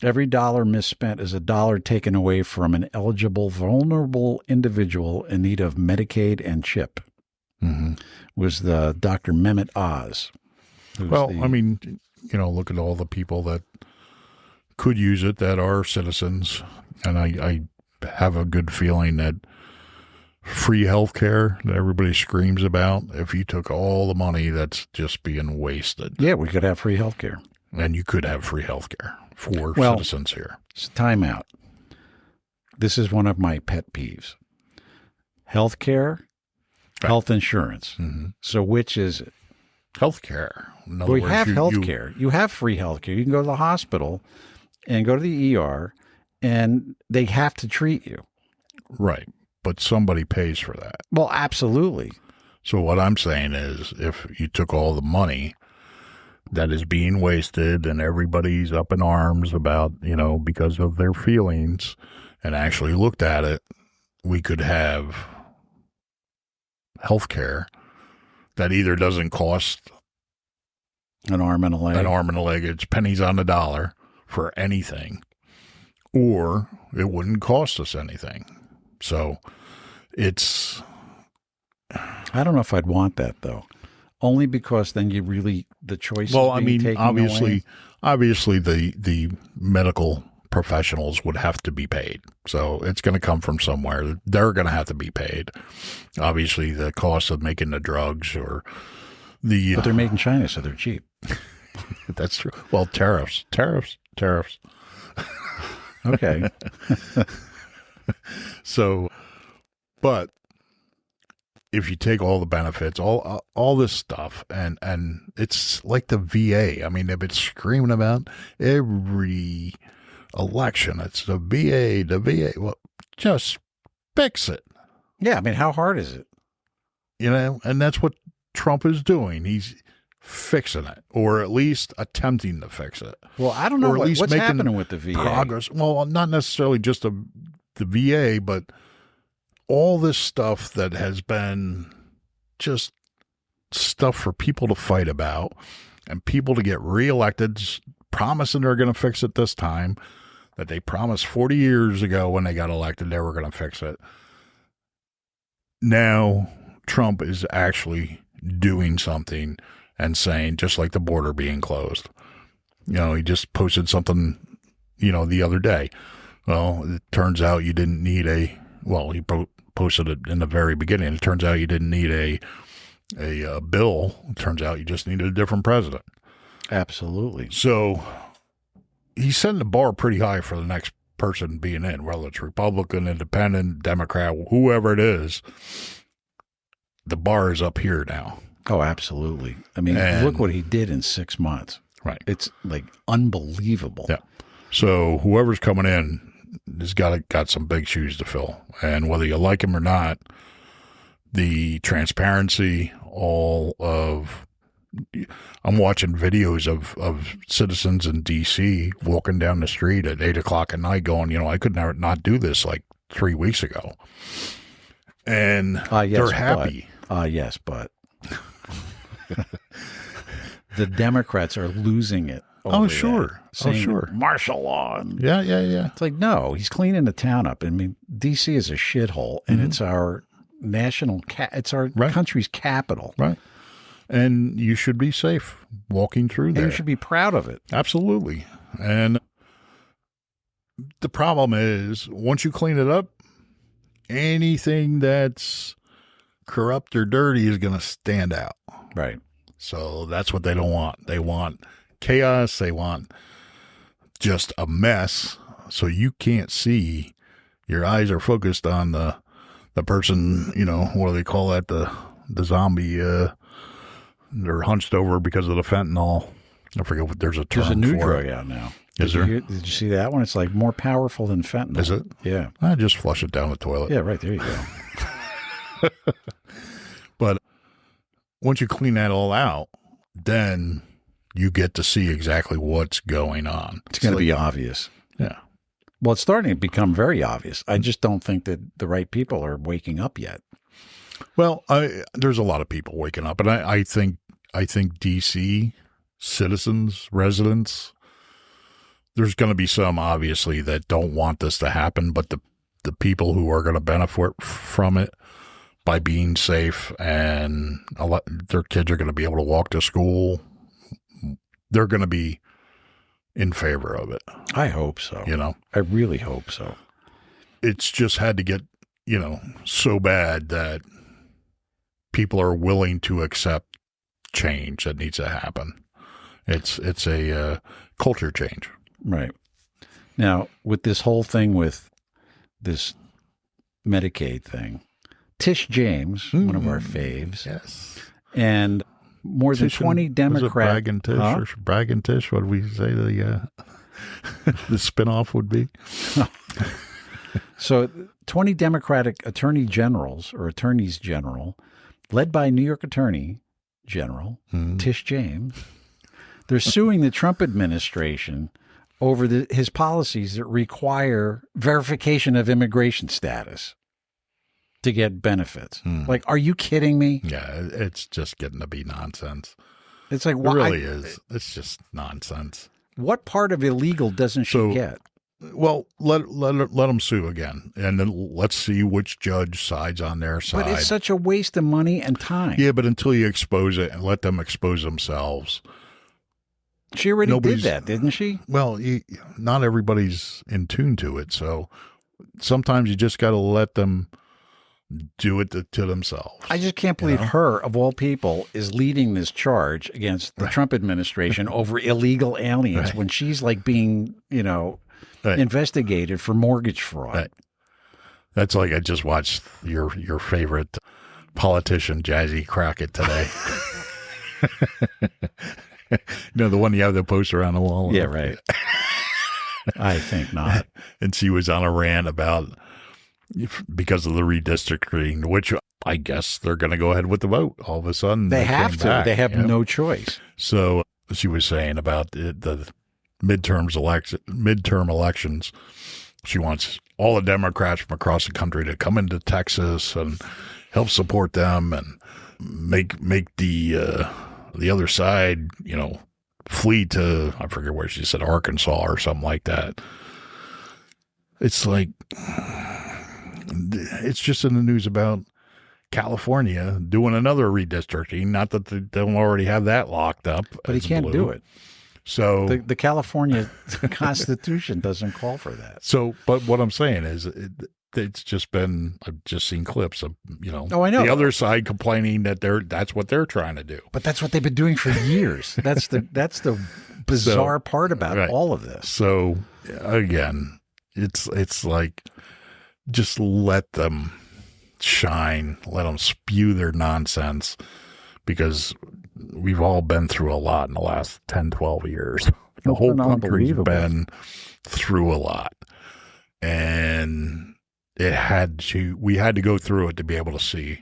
every dollar misspent is a dollar taken away from an eligible, vulnerable individual in need of Medicaid and CHIP. Was the Dr. Mehmet Oz. Well, I mean, look at all the people that could use it that are citizens. And I have a good feeling that free health care that everybody screams about, if you took all the money that's just being wasted. Yeah, we could have free health care. And you could have free health care for citizens here. Time out. This is one of my pet peeves. Health care, health insurance. So which is it? Health care. We have health care. You have free health care. You can go to the hospital and go to the ER, and they have to treat you. Right. But somebody pays for that. Well, absolutely. So what I'm saying is if you took all the money that is being wasted and everybody's up in arms about, because of their feelings and actually looked at it, we could have health care that either doesn't cost an arm and a leg. It's pennies on the dollar for anything, or it wouldn't cost us anything. So it's... I don't know if I'd want that, though. Only because then you really, the choice Well, is I being mean, taken obviously, away. the medical professionals would have to be paid. So it's going to come from somewhere. They're going to have to be paid. Obviously, the cost of making the drugs or the... But they're made in China, so they're cheap. That's true. Well, tariffs. Okay. So, but if you take all the benefits, all this stuff, and it's like the VA. I mean, they've been screaming about every election. It's the VA, the VA. Well, just fix it. Yeah, I mean, how hard is it? You know, and that's what Trump is doing. He's fixing it, or at least attempting to fix it. Well, I don't know Or at least what's making happening with the VA. Progress. Well, not necessarily just the VA, but all this stuff that has been just stuff for people to fight about and people to get reelected, promising they're going to fix it this time, that they promised 40 years ago when they got elected they were going to fix it. Now Trump is actually doing something and saying, just like the border being closed. You know, he just posted something, you know, the other day. Well, it turns out you didn't need he posted it in the very beginning. It turns out you didn't need a bill. It turns out you just needed a different president. Absolutely. So he's setting the bar pretty high for the next person being in, whether it's Republican, Independent, Democrat, whoever it is. The bar is up here now. Oh, absolutely. I mean, look what he did in 6 months. Right. It's like unbelievable. Yeah. So whoever's coming in has got some big shoes to fill. And whether you like him or not, the transparency, I'm watching videos of citizens in D.C. walking down the street at 8 o'clock at night going, you know, I could never not do this like 3 weeks ago. And they're happy. Yes, but the Democrats are losing it. Oh, sure. Sure. Martial law. Yeah. It's like, no, he's cleaning the town up. I mean, D.C. is a shithole, and it's our it's our country's capital. Right. And you should be safe walking through there. And you should be proud of it. Absolutely. And the problem is, once you clean it up, anything that's corrupt or dirty is going to stand out. Right. So that's what they don't want. They want chaos. They want just a mess. So you can't see. Your eyes are focused on the person, you know, what do they call that? The zombie, they're hunched over because of the fentanyl. I forget what there's a term for. There's a new for drug it. out now. Is there? Did you see that one? It's like more powerful than fentanyl. Is it? Yeah. I just flush it down the toilet. Yeah, right. There you go. But once you clean that all out, then you get to see exactly what's going on. It's going to be obvious. Yeah. Well, it's starting to become very obvious. I just don't think that the right people are waking up yet. Well, there's a lot of people waking up, and I think DC citizens, residents, there's going to be some obviously that don't want this to happen, but the people who are going to benefit from it by being safe and their kids are going to be able to walk to school, they're going to be in favor of it. I hope so. You know, I really hope so. It's just had to get, you know, so bad that people are willing to accept change that needs to happen. It's a culture change. Right. Now, with this whole thing with this Medicaid thing, Tish James, one of our faves, yes, and more than 20 Democrats. Bragg and Tish, or Bragg and Tish, what did we say the spinoff would be? So 20 Democratic attorneys general, led by New York Attorney General Tish James, they're suing the Trump administration over his policies that require verification of immigration status to get benefits. Like, are you kidding me? Yeah, it's just getting to be nonsense. It's like, it really is. It's just nonsense. What part of illegal doesn't she get? Well, let them sue again, and then let's see which judge sides on their side. But it's such a waste of money and time. Yeah, but until you expose it and let them expose themselves. She already did that, didn't she? Well, not everybody's in tune to it, so sometimes you just got to let them do it to themselves. I just can't believe her, of all people, is leading this charge against the Trump administration over illegal aliens when she's like being, investigated for mortgage fraud. Right. That's like I just watched your favorite politician, Jazzy Crockett, today. The one you have the poster on the wall. Yeah, right. I think not. And she was on a rant about because of the redistricting, which I guess they're going to go ahead with the vote. All of a sudden, they have to. They have no choice. So she was saying about the midterm elections. She wants all the Democrats from across the country to come into Texas and help support them and make the other side, flee to, I forget where she said, Arkansas or something like that. It's like, it's just in the news about California doing another redistricting. Not that they don't already have that locked up. But he can't do it. So the California Constitution doesn't call for that. So, but what I'm saying is it's just been, I've just seen clips of, Oh, I know. The other side complaining that that's what they're trying to do. But that's what they've been doing for years. That's the bizarre part about all of this. So again, it's like, just let them shine, let them spew their nonsense, because we've all been through a lot in the last 10, 12 years. The whole country's been through a lot. And we had to go through it to be able to see.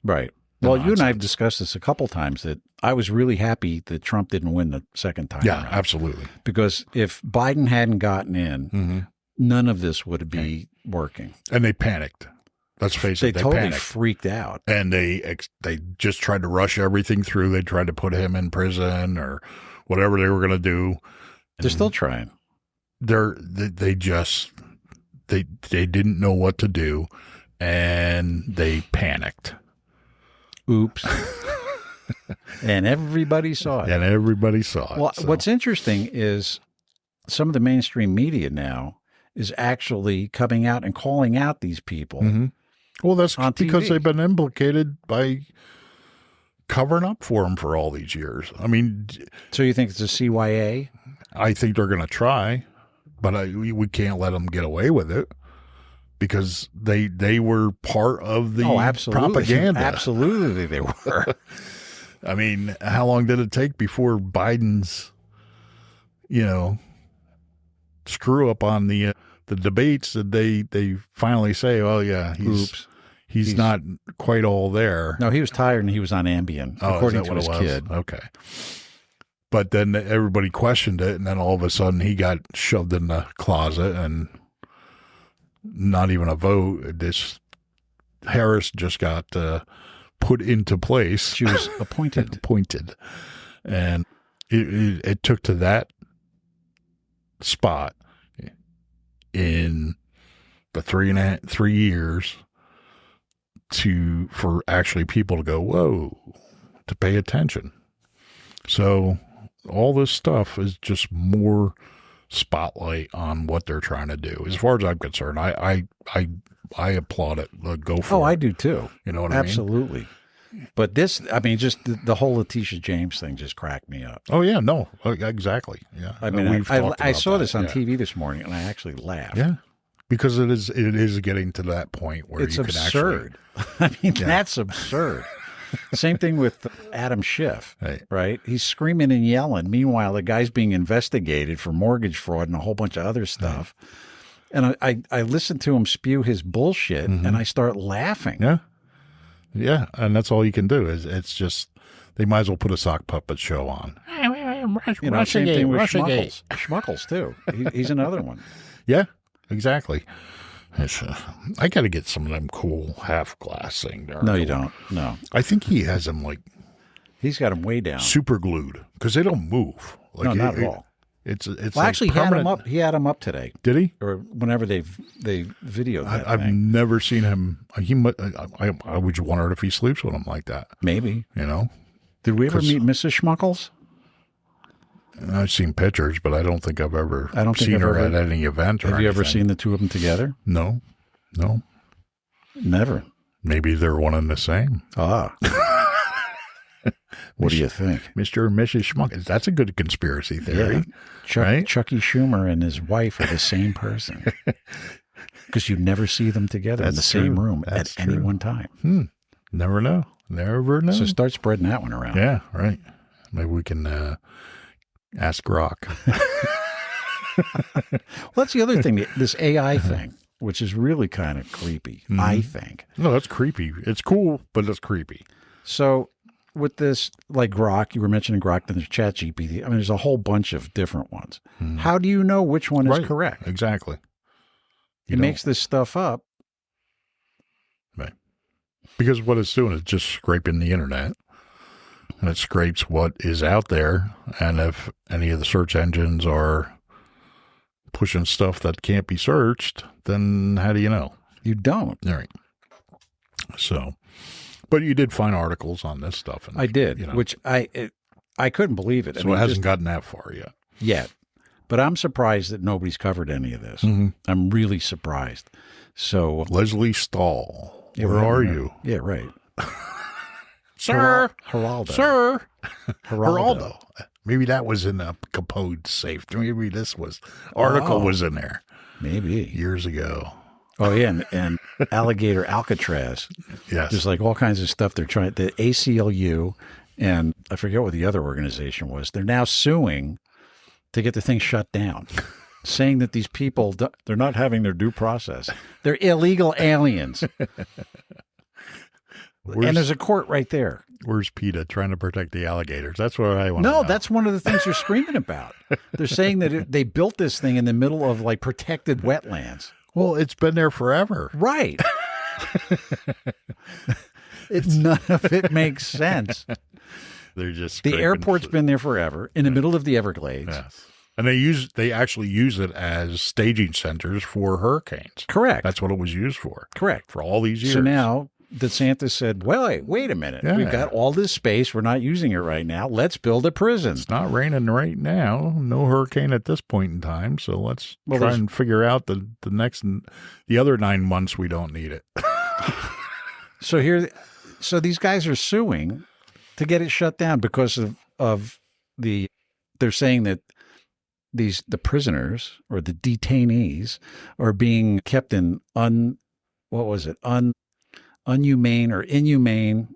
Right. Well, you and I have discussed this a couple times, that I was really happy that Trump didn't win the second time around. Absolutely. Because if Biden hadn't gotten in, none of this would be working. And they panicked. Let's face it, they totally panicked. Freaked out. And they just tried to rush everything through. They tried to put him in prison or whatever they were going to do. They're still trying. They didn't know what to do, and they panicked. Oops. And everybody saw it. Well, what's interesting is some of the mainstream media now is actually coming out and calling out these people. Mm-hmm. Well, that's because they've been implicated by covering up for them for all these years. I mean, so you think it's a CYA? I think they're going to try, but we can't let them get away with it, because they were part of the propaganda. Absolutely, they were. I mean, how long did it take before Biden's, screw up on the debates that they finally say, oh yeah, he's not quite all there. No, he was tired and he was on Ambien, according to his kid. Okay. But then everybody questioned it, and then all of a sudden he got shoved in the closet, and not even a vote. This Harris just got put into place. She was appointed. And it took to that spot in the 3 years for actually people to go, whoa, to pay attention. So all this stuff is just more spotlight on what they're trying to do. As far as I'm concerned, I applaud it. Go for it. Oh, I do too. You know what I mean? Absolutely. But this, I mean, just the whole Letitia James thing just cracked me up. Oh yeah, no, exactly. Yeah, I mean, I saw this on TV this morning, and I actually laughed. Yeah, because it is getting to that point where it's you absurd. Can actually, I mean, that's absurd. Same thing with Adam Schiff, right? He's screaming and yelling. Meanwhile, the guy's being investigated for mortgage fraud and a whole bunch of other stuff. Right. And I listen to him spew his bullshit, and I start laughing. Yeah. Yeah, and that's all you can do. It's just, they might as well put a sock puppet show on. Same thing with Schmuckles. Schmuckles, too. He's another one. Yeah, exactly. I got to get some of them cool half glass thing there. No, you don't. No. I think he has them he's got them way down. Super glued, because they don't move. No, not at all. It's Well, like actually, he had permanent. him up. He had him up today, Did he? or whenever they videoed that I've thing. never seen him. I would wonder if he sleeps with him like that. Maybe. You know, Did we ever 'Cause- meet Mrs. Schmuckles? I've seen pictures, but I don't think I've ever I don't think seen I've her ever- at any event. Or Have you ever anything. seen the two of them together? No. Never. Maybe they're one and the same. Ah. What do you think? Mr. and Mrs. Schmuck. That's a good conspiracy theory. Right? Chucky Schumer and his wife are the same person. Because you never see them together in the That's same true. room That's at any true. one time. Never know. Never know. So start spreading that one around. Yeah, right. Maybe we can ask Grok. Well, that's the other thing, this AI thing, which is really kind of creepy, I think. No, that's creepy. It's cool, but it's creepy. So with this, like Grok, you were mentioning Grok, then there's ChatGPT. I mean, there's a whole bunch of different ones. How do you know which one is Right. correct? Exactly. It makes this stuff up. Right. Because what it's doing is just scraping the internet. And it scrapes what is out there. And if any of the search engines are pushing stuff that can't be searched, then how do you know? You don't. All right. So, but you did find articles on this stuff. And, I did, you know, which I couldn't believe it. so I mean, it hasn't just gotten that far yet. yet. But I'm surprised that nobody's covered any of this. Mm-hmm. I'm really surprised. So, Leslie Stahl, yeah, where right, are right. you? Yeah, right. Sir, Geraldo. sir, Geraldo. Maybe that was in a Capode safe. Maybe this article was in there Maybe. years ago. Oh, yeah. And Alligator Alcatraz. Yes. There's like all kinds of stuff they're trying. The ACLU and I forget what the other organization was. They're now suing to get the thing shut down, saying that these people, they're not having their due process. They're illegal aliens. And there's a court right there. Where's PETA trying to protect the alligators? That's what I want to No, know. that's one of the things they're screaming about. They're saying that they built this thing in the middle of like protected wetlands. Well, it's been there forever. Right. None of it makes sense. They're just The scraping airport's been there forever in the middle of the Everglades. Yes. And they actually use it as staging centers for hurricanes. Correct. That's what it was used for. Correct. For all these years. So now DeSantis said, well, wait a minute. Yeah. We've got all this space. We're not using it right now. Let's build a prison. It's not raining right now. No hurricane at this point in time. So let's try there's- and figure out the other 9 months we don't need it. So these guys are suing to get it shut down because of they're saying that the prisoners or the detainees are being kept in inhumane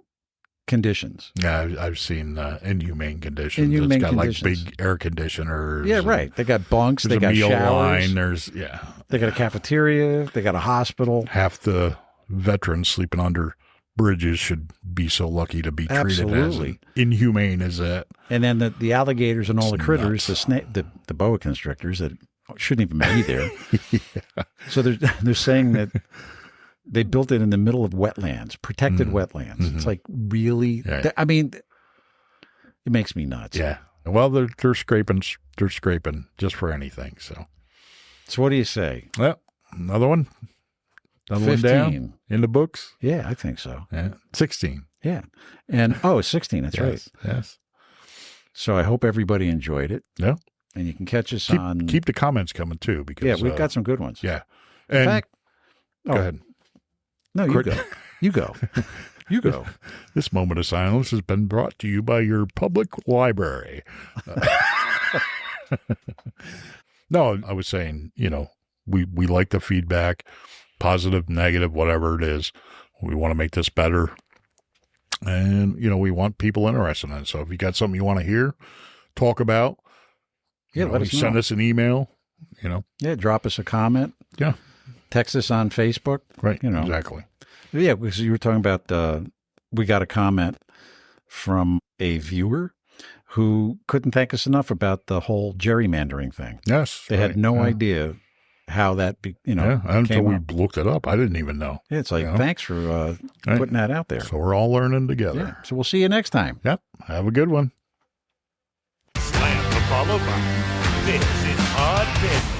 conditions. Yeah, I've seen inhumane conditions. Inhumane it's got conditions. like big air conditioners. Yeah, right. They got bunks. There's They a got meal showers. line. They got a cafeteria. They got a hospital. Half the veterans sleeping under bridges should be so lucky to be treated Absolutely. as inhumane as that. And then the alligators and all It's the critters, nuts. the boa constrictors that shouldn't even be there. So they're saying that they built it in the middle of wetlands, protected wetlands. Mm-hmm. It's like really, Yeah. I mean, it makes me nuts. Yeah. Well, they're scraping just for anything. So So what do you say? well, another one. Another one 15. down in the books. Yeah, I think so. Yeah. 16. Yeah. And 16. That's right. Yes. So I hope everybody enjoyed it. Yeah. And you can catch us on. Keep the comments coming too, because Yeah, we've got some good ones. yeah. In And fact, go ahead. No, you Quick. go. You go. You go. This moment of silence has been brought to you by your public library. No, I was saying, we like the feedback, positive, negative, whatever it is. We want to make this better. And, we want people interested in it. So if you got something you want to hear, talk about, Let us send know. us an email, Yeah, drop us a comment. Yeah. Text us on Facebook. Right. You know. Exactly. Yeah, because you were talking about, we got a comment from a viewer who couldn't thank us enough about the whole gerrymandering thing. Yes. They had no idea how that, Yeah, until came we up. looked it up. I didn't even know. Yeah, it's like, Yeah. thanks for putting that out there. So we're all learning together. Yeah. So we'll see you next time. Yep. Have a good one. Slam the follow button. This is Podpinions.